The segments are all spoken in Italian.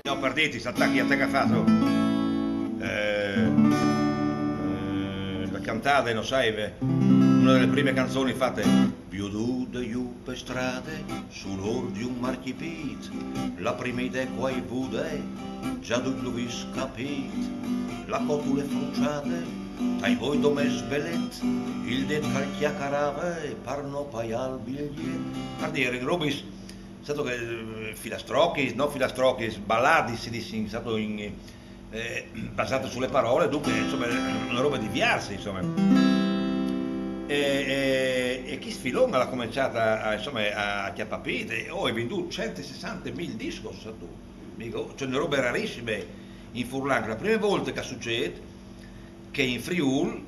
Siamo partiti, s'attacchi a te che ha fatto. La cantata, non sai, una delle prime canzoni fatte. Più de io per strade, sull'or di un marchipit, la prima idea qua i vude, già tutto vi scapit, la cotule frunciate, dai voi dome svelet, il det calchiacarave, parno pai al bigliet. Per dire, Robis, stato che filastrocchi, no filastrocchi, balladi si dice, stato basato sulle parole, dunque insomma una roba di viarsi, insomma. E chi sfilonga l'ha cominciata a chiappapite, hai venduto 160.000 dischi, cioè una roba rarissime in Furlan. La prima volta che succede che in Friul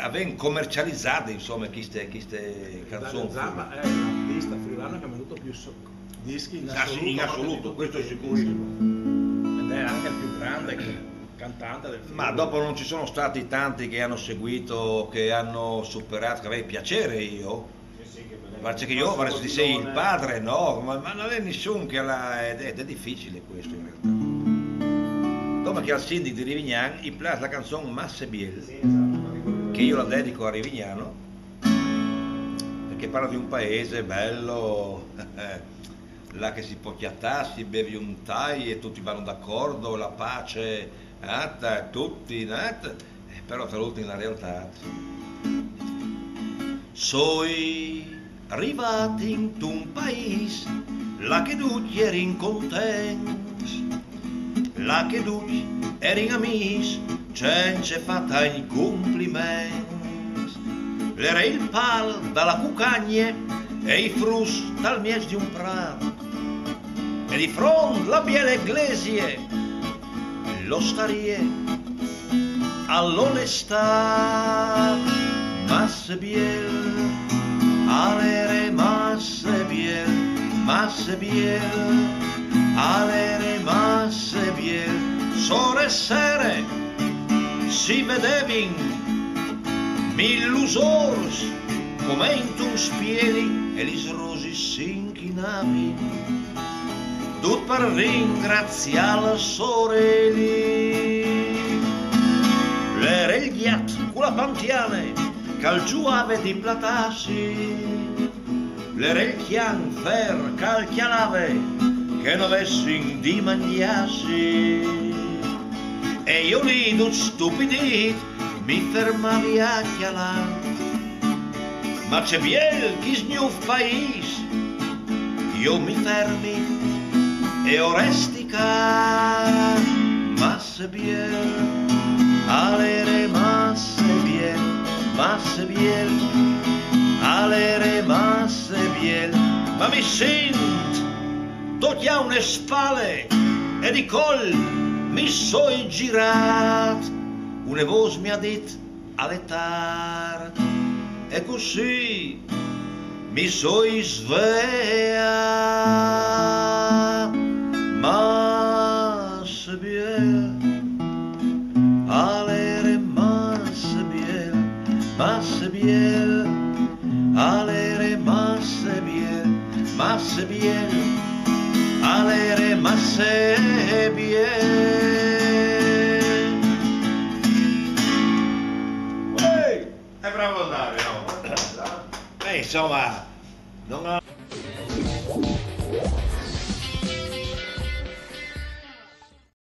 avevano commercializzato insomma queste canzoni. Zappa è l'artista friulano che ha venduto più dischi in assoluto, questo è sicurissimo. Ed è anche il più grande cantante del film. Ma dopo non ci sono stati tanti che hanno seguito, che hanno superato, che avevi piacere io. Perché che io vorrei sei il padre, no, ma non è nessuno che è difficile questo in realtà. Dopo che al sindaco di Rivignano, gli piace la canzone Masse Biel, che io la dedico a Rivignano, perché parla di un paese bello, là che si può chiattare, si beve un tai e tutti vanno d'accordo, la pace, tutti, però tradotti nella realtà. Soi arrivati in un paese, là che tutti eri contenti, là che tutti eri amici, gente fatta in complimenti. L'era il pal dalla cucagne e i frus dal mezzo di un prato, e di fronte la biele iglesie, l'ostarie all'onestà. Masse biel, alere masse biel, masse biel, alere masse biel. Sore e sere si vedevin mill'usors come in un spieli e gli rosi si inchinavi, tut per ringraziare le sorelle. L'era il ghiat con la pantiane che al giù ave di platassi, l'era il chian fer che al chialave che non avessi di mangiarsi. E io lì d'un stupidit mi fermavi a chialare, ma c'è biel chi sgnuf país, io mi fermi e orestica. Masse biel, alere masse biel, masse biel, alere masse biel. Ma mi sent tutti a une spalle e di col mi soi girat, una voce mi ha detto all'etard, e così mi soi sveglia. Masse biel, alere masse biel, masse biel, alere masse biel, masse biel, alere masse biel. È bravo Dario, no? Insomma, non ha...